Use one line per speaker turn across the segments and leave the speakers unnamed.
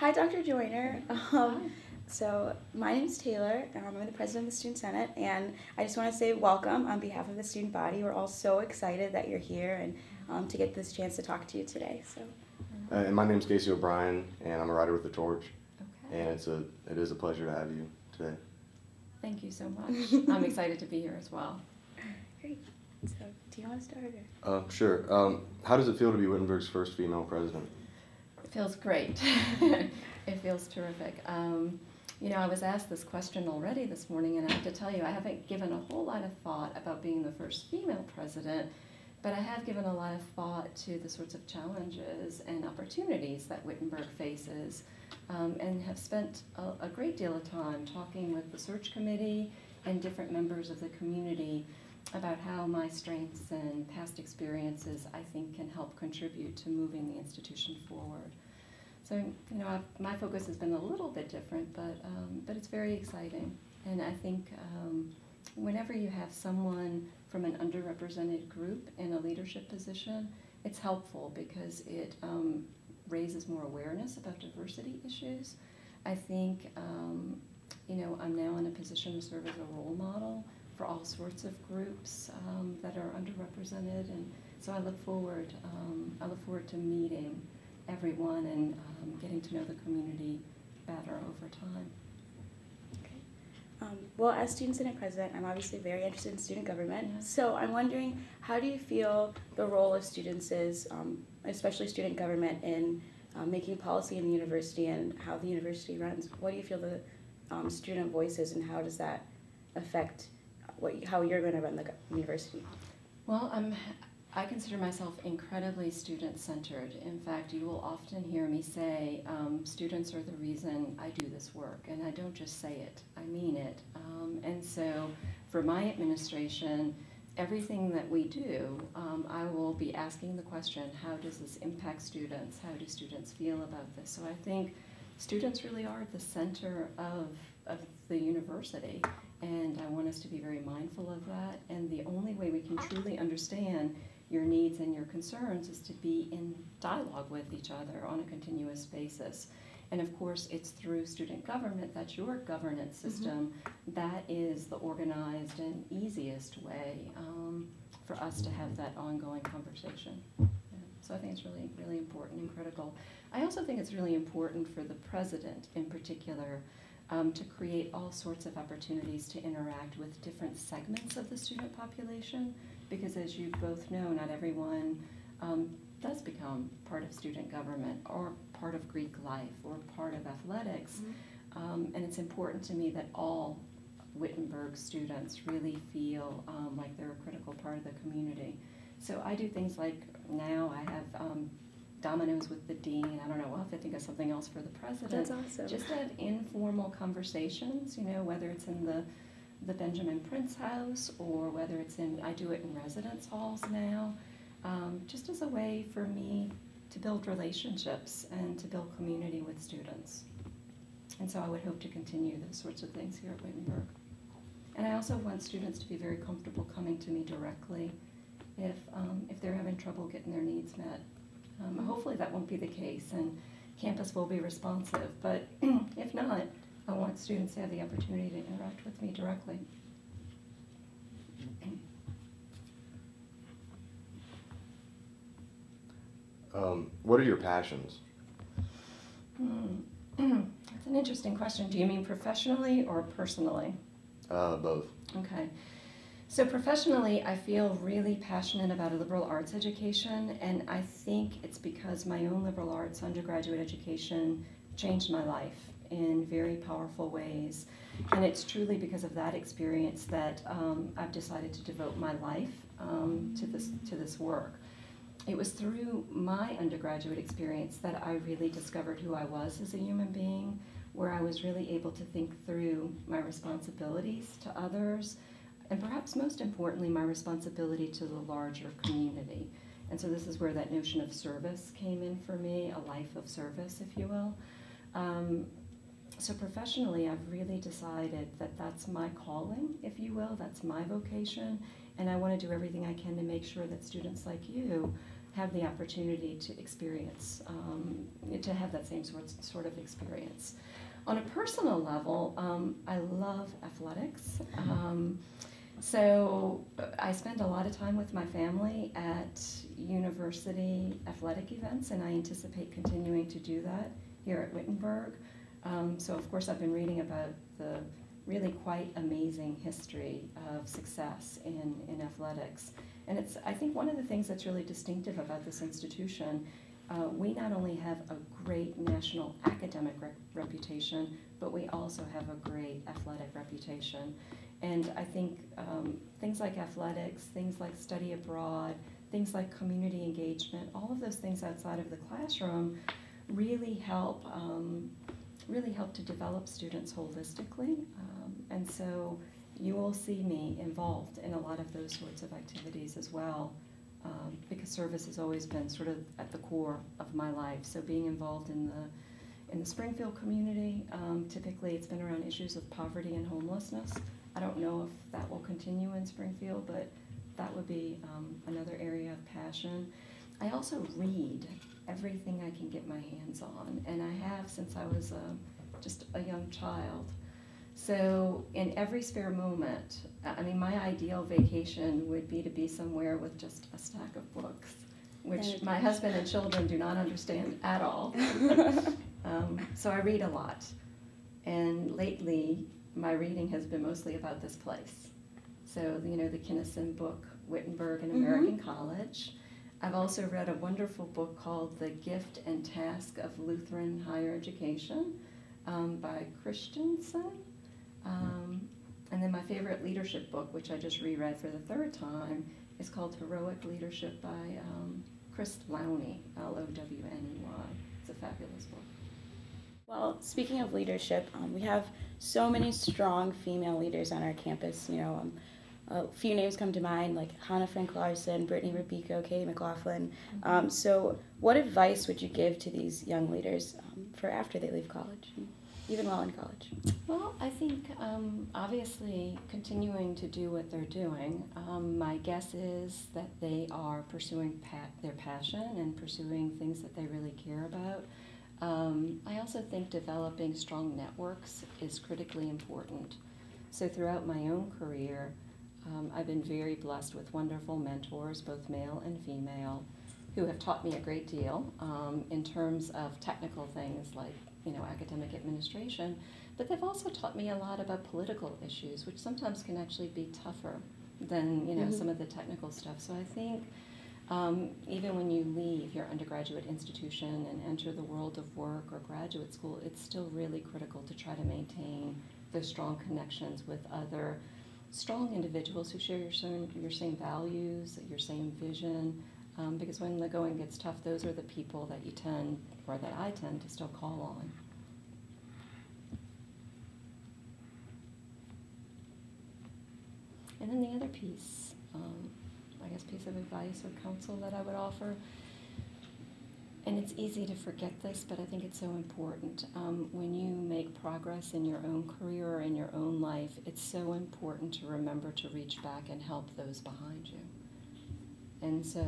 Hi, Dr. Joyner. So my name's Taylor, and I'm the president of the Student Senate, and I just want to say welcome on behalf of the student body. We're all so excited that you're here and to get this chance to talk to you today. So.
And my name's Casey O'Brien, and I'm a writer with the Torch.
Okay.
And it is a pleasure to have you today.
Thank you so much. I'm excited to be here as well.
Great. So, do you want to start?
Or? Sure. How does it feel to be Wittenberg's first female president?
It feels great. It feels terrific. I was asked this question already this morning, and I have to tell you, I haven't given a whole lot of thought about being the first female president, but I have given a lot of thought to the sorts of challenges and opportunities that Wittenberg faces, and have spent a great deal of time talking with the search committee and different members of the community about how my strengths and past experiences, I think, can help contribute to moving the institution forward. So, my focus has been a little bit different, but it's very exciting. And I think whenever you have someone from an underrepresented group in a leadership position, it's helpful because it raises more awareness about diversity issues. I think, I'm now in a position to serve as a role model for all sorts of groups that are underrepresented, and so I look forward to meeting everyone and getting to know the community better over time.
Okay. Well, as Student Senate President, I'm obviously very interested in student government.
Yes.
So I'm wondering, how do you feel the role of students is, especially student government, in making policy in the university and how the university runs? What do you feel the student voice is, and how does that affect how you're going to run the university?
Well, I consider myself incredibly student-centered. In fact, you will often hear me say, students are the reason I do this work, and I don't just say it, I mean it. And so for my administration, everything that we do, I will be asking the question, how does this impact students? How do students feel about this? So I think students really are at the center of the university, and I want us to be very mindful of that. And the only way we can truly understand your needs and your concerns is to be in dialogue with each other on a continuous basis. And of course, it's through student government, that's your governance system, that is the organized and easiest way for us to have that ongoing conversation. Yeah. So I think it's really, really important and critical. I also think it's really important for the president in particular to create all sorts of opportunities to interact with different segments of the student population, because as you both know, not everyone does become part of student government or part of Greek life or part of athletics. And it's important to me that all Wittenberg students really feel like they're a critical part of the community. So I do things like, now I have dominoes with the dean. I don't know, we'll have to think of something else for the president.
That's awesome.
Just to have informal conversations, whether it's in the Benjamin Prince house or whether it's I do it in residence halls now, just as a way for me to build relationships and to build community with students. And so I would hope to continue those sorts of things here at Wittenberg. And I also want students to be very comfortable coming to me directly if they're having trouble getting their needs met. Hopefully that won't be the case, and campus will be responsive, but if not, I want students to have the opportunity to interact with me directly.
What are your passions?
That's an interesting question. Do you mean professionally or personally?
Both.
Okay. So professionally, I feel really passionate about a liberal arts education, and I think it's because my own liberal arts undergraduate education changed my life in very powerful ways. And it's truly because of that experience that I've decided to devote my life to this work. It was through my undergraduate experience that I really discovered who I was as a human being, where I was really able to think through my responsibilities to others, and perhaps most importantly, my responsibility to the larger community. And so this is where that notion of service came in for me, a life of service, if you will. So professionally, I've really decided that that's my calling, if you will, that's my vocation, and I want to do everything I can to make sure that students like you have the opportunity to experience, to have that same sort of experience. On a personal level, I love athletics. So I spend a lot of time with my family at university athletic events, and I anticipate continuing to do that here at Wittenberg. So of course I've been reading about the really quite amazing history of success in athletics. And it's, I think, one of the things that's really distinctive about this institution. We not only have a great national academic reputation, but we also have a great athletic reputation. And I think things like athletics, things like study abroad, things like community engagement, all of those things outside of the classroom really help to develop students holistically. And so you will see me involved in a lot of those sorts of activities as well, because service has always been sort of at the core of my life. So being involved in the Springfield community, typically it's been around issues of poverty and homelessness. I don't know if that will continue in Springfield, but that would be another area of passion. I also read everything I can get my hands on, and I have since I was just a young child. So in every spare moment, I mean, my ideal vacation would be to be somewhere with just a stack of books, which my husband and children do not understand at all. So I read a lot, and lately my reading has been mostly about this place. So, you know, the Kinnison book, Wittenberg, an American College. I've also read a wonderful book called The Gift and Task of Lutheran Higher Education by Christensen. And then my favorite leadership book, which I just reread for the third time, is called Heroic Leadership by Chris Lowney, Lowney. It's a fabulous book.
Well, speaking of leadership, we have so many strong female leaders on our campus. You know, a few names come to mind, like Hannah Frank Larson, Brittany Rubico, Katie McLaughlin. So what advice would you give to these young leaders for after they leave college, even while in college?
Well, I think obviously continuing to do what they're doing. My guess is that they are pursuing their passion and pursuing things that they really care about. I also think developing strong networks is critically important. So throughout my own career, I've been very blessed with wonderful mentors, both male and female, who have taught me a great deal in terms of technical things like, you know, academic administration, but they've also taught me a lot about political issues, which sometimes can actually be tougher than, you know, some of the technical stuff. So I think even when you leave your undergraduate institution and enter the world of work or graduate school, it's still really critical to try to maintain those strong connections with other strong individuals who share your same values, your same vision, because when the going gets tough, those are the people that you tend, or that I tend to still call on. And then the other piece, I guess piece of advice or counsel that I would offer, and it's easy to forget this, but I think it's so important. When you make progress in your own career or in your own life, it's so important to remember to reach back and help those behind you. And so,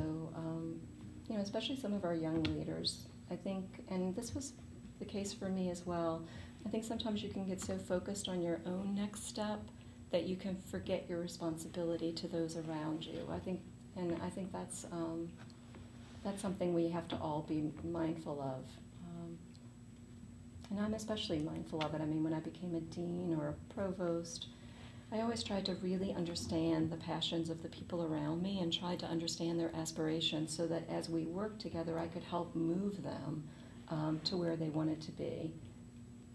you know, especially some of our young leaders, I think, and this was the case for me as well, I think sometimes you can get so focused on your own next step that you can forget your responsibility to those around you. I think that's something we have to all be mindful of. And I'm especially mindful of it. I mean, when I became a dean or a provost, I always tried to really understand the passions of the people around me and tried to understand their aspirations so that as we worked together, I could help move them to where they wanted to be.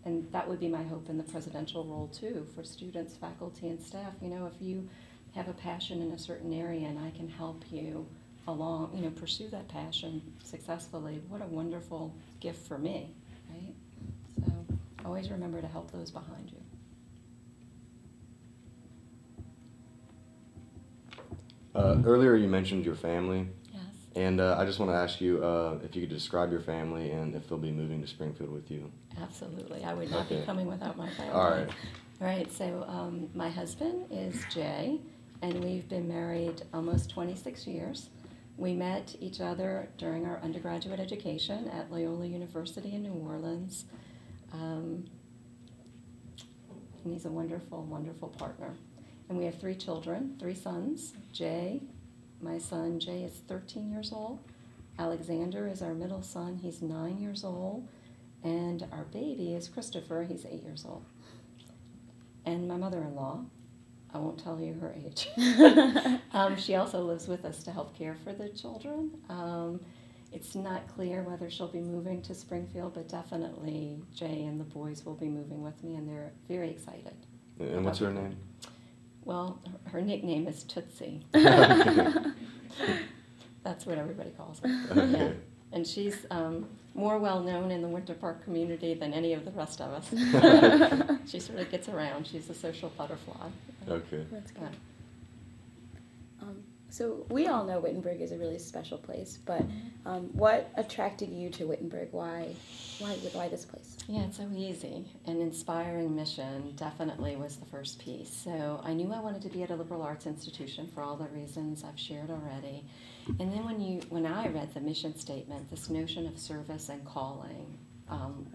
And that would be my hope in the presidential role too, for students, faculty, and staff. You know, if you have a passion in a certain area and I can help you along, you know, pursue that passion successfully, what a wonderful gift for me, right? So always remember to help those behind you.
Earlier you mentioned your family.
Yes.
And I just want to ask you if you could describe your family and if they'll be moving to Springfield with you.
Absolutely. I would not be coming without my family.
All right.
All right, so my husband is Jay, and we've been married almost 26 years. We met each other during our undergraduate education at Loyola University in New Orleans. And he's a wonderful, wonderful partner. And we have 3 children, 3 sons. Jay, my son Jay is 13 years old. Alexander is our middle son, he's 9 years old. And our baby is Christopher, he's 8 years old. And my mother-in-law, I won't tell you her age. She also lives with us to help care for the children. It's not clear whether she'll be moving to Springfield, but definitely Jay and the boys will be moving with me, and they're very excited.
And what's her name?
Well, her nickname is Tootsie. That's what everybody calls her.
Okay.
Yeah. And she's more well known in the Winter Park community than any of the rest of us. She sort of gets around. She's a social butterfly.
Okay.
That's good. So we all know Wittenberg is a really special place, but what attracted you to Wittenberg? Why this place?
Yeah, it's so easy. An inspiring mission definitely was the first piece. So I knew I wanted to be at a liberal arts institution for all the reasons I've shared already. And then when I read the mission statement, this notion of service and calling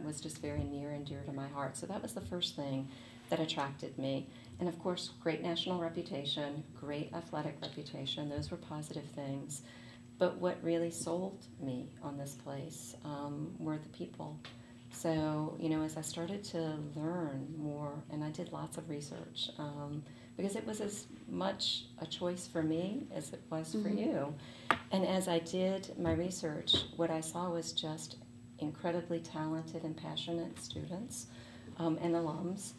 was just very near and dear to my heart. So that was the first thing that attracted me. And of course, great national reputation, great athletic reputation, those were positive things. But what really sold me on this place were the people. So, as I started to learn more, and I did lots of research, because it was as much a choice for me as it was for you. And as I did my research, what I saw was just incredibly talented and passionate students and alums,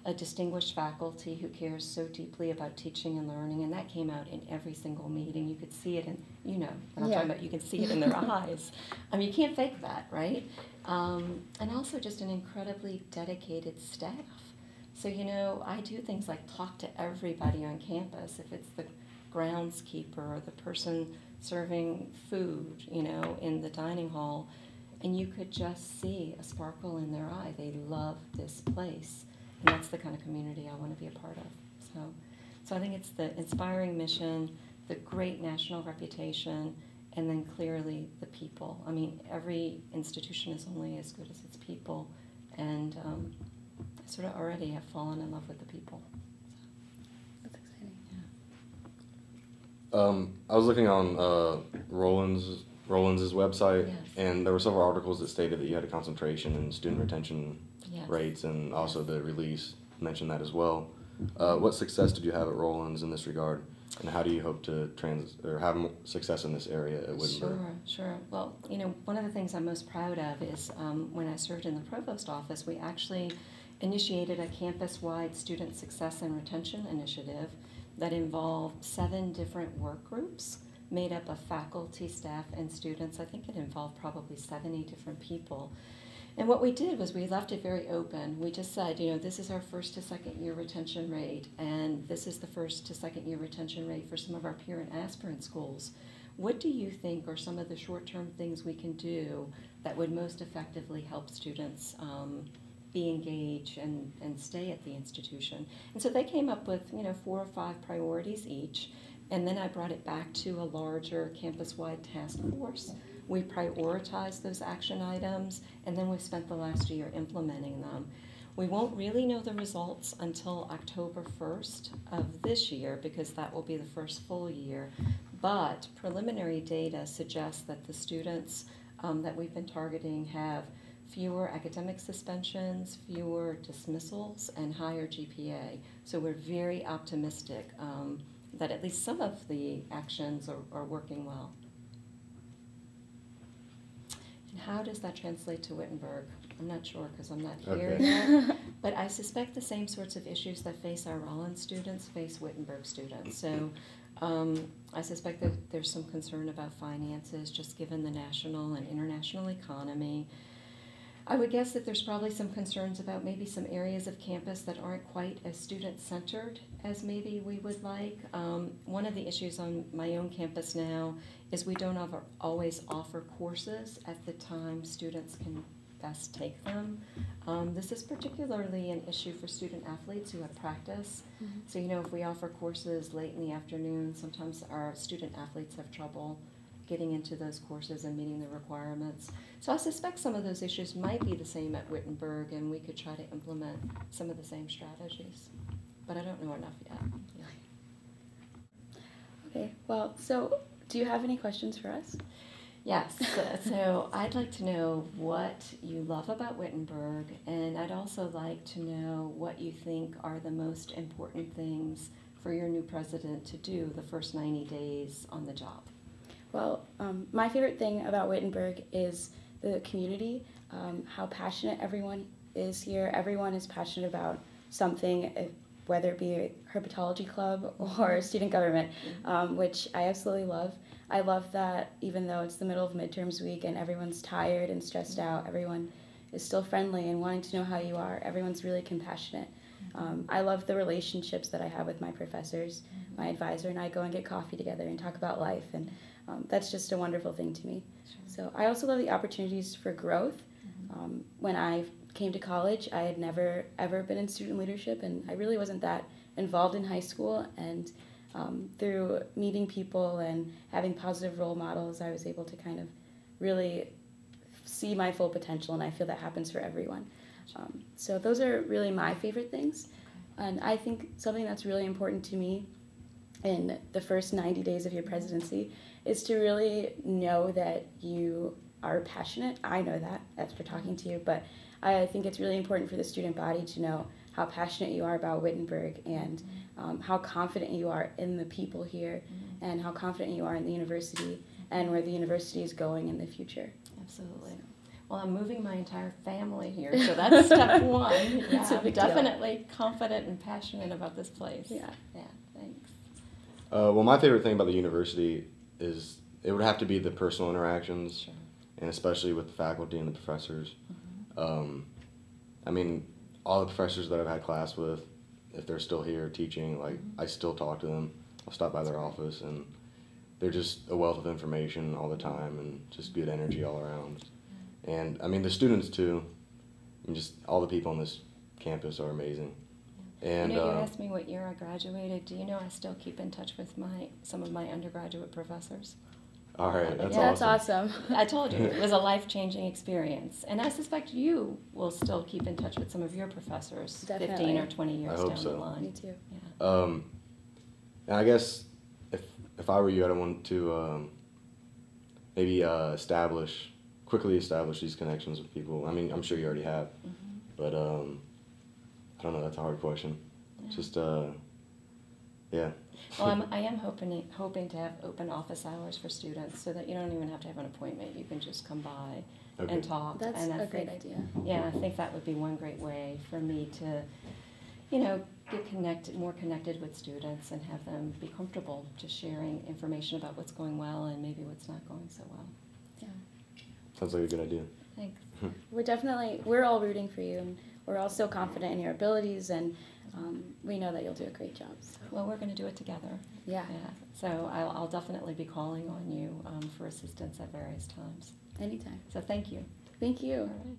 a distinguished faculty who cares so deeply about teaching and learning, and that came out in every single meeting. You could see it in, what I'm talking about, you can see it in their eyes. You can't fake that, right? And also just an incredibly dedicated staff. So, I do things like talk to everybody on campus, if it's the groundskeeper or the person serving food, in the dining hall, and you could just see a sparkle in their eye. They love this place. And that's the kind of community I want to be a part of. So I think it's the inspiring mission, the great national reputation, and then clearly the people. Every institution is only as good as its people, and I sort of already have fallen in love with the people.
That's exciting.
I was looking on Rollins' website,
Yes.
and there were several articles that stated that you had a concentration in student retention
Yes.
rates, and also
Yes.
the release mentioned that as well. What success did you have at Rollins in this regard, and how do you hope to have success in this area at Wittenberg?
Sure. Well, one of the things I'm most proud of is when I served in the provost office, we actually initiated a campus-wide student success and retention initiative that involved 7 different work groups made up of faculty, staff, and students. I think it involved probably 70 different people. And what we did was we left it very open. We just said, this is our first to second year retention rate, and this is the first to second year retention rate for some of our peer and aspirant schools. What do you think are some of the short-term things we can do that would most effectively help students be engaged and stay at the institution? And so they came up with, 4 or 5 priorities each, and then I brought it back to a larger campus-wide task force. We prioritized those action items, and then we spent the last year implementing them. We won't really know the results until October 1st of this year, because that will be the first full year. But preliminary data suggests that the students that we've been targeting have fewer academic suspensions, fewer dismissals, and higher GPA. So we're very optimistic that at least some of the actions are working well. And how does that translate to Wittenberg? I'm not sure because I'm not here yet. But I suspect the same sorts of issues that face our Rollins students face Wittenberg students. So I suspect that there's some concern about finances, just given the national and international economy. I would guess that there's probably some concerns about maybe some areas of campus that aren't quite as student-centered as maybe we would like. One of the issues on my own campus now is we don't always offer courses at the time students can best take them. This is particularly an issue for student athletes who have practice.
Mm-hmm.
So, you know, if we offer courses late in the afternoon, sometimes our student athletes have trouble getting into those courses and meeting the requirements. So I suspect some of those issues might be the same at Wittenberg, and we could try to implement some of the same strategies. But I don't know enough yet. Yeah.
Okay, well, so do you have any questions for us?
Yes, so I'd like to know what you love about Wittenberg, and I'd also like to know what you think are the most important things for your new president to do the first 90 days on the job.
Well, my favorite thing about Wittenberg is the community, how passionate everyone is here. Everyone is passionate about something, whether it be a herpetology club or student government, which I absolutely love. I love that even though it's the middle of midterms week and everyone's tired and stressed out, everyone is still friendly and wanting to know how you are. Everyone's really compassionate. I love the relationships that I have with my professors. My advisor and I go and get coffee together and talk about life, and that's just a wonderful thing to me. So I also love the opportunities for growth. When I came to college, I had never ever been in student leadership, and I really wasn't that involved in high school, and through meeting people and having positive role models, I was able to kind of really see my full potential, and I feel that happens for everyone. So those are really my favorite things, and I think something that's really important to me in the first 90 days of your presidency is to really know that you are passionate. I know that after talking to you, but I think it's really important for the student body to know how passionate you are about Wittenberg, and how confident you are in the people here, and how confident you are in the university and where the university is going in the future.
Absolutely. Well, I'm moving my entire family here, so that's step one.
That's a big deal.
Definitely confident and passionate about this place.
Yeah.
Yeah, thanks.
Well, my favorite thing about the university is it would have to be the personal interactions,
Sure.
and especially with the faculty and the professors.
Mm-hmm.
I mean, all the professors that I've had class with, if they're still here teaching, like, I still talk to them. I'll stop by their office, and they're just a wealth of information all the time, and just good energy all around. And I mean, the students too. I mean, just all the people on this campus are amazing. And
you know, you asked me what year I graduated. Do you know I still keep in touch with some of my undergraduate professors?
all right, that's
Yeah,
awesome.
that's awesome.
I told you, it was a life-changing experience. And I suspect you will still keep in touch with some of your professors
Definitely.
15 or 20 years
I hope
down
so.
the line.
Me too.
Yeah.
And I guess if I were you, I'd want to maybe quickly establish these connections with people. I mean, I'm sure you already have, but I don't know. That's a hard question.
Yeah.
Just yeah.
Well, I am hoping to have open office hours for students so that you don't even have to have an appointment. You can just come by
Okay.
and talk.
That's
and I
a great
think,
idea.
Yeah, I think that would be one great way for me to, you know, get more connected with students and have them be comfortable just sharing information about what's going well and maybe what's not going so well.
Yeah.
Sounds like a good idea.
Thanks.
We're all rooting for you, and we're all so confident in your abilities, and we know that you'll do a great job. So.
Well, we're going to do it together.
Yeah.
So I'll definitely be calling on you for assistance at various times.
Anytime.
So thank you.
Thank you.
All right.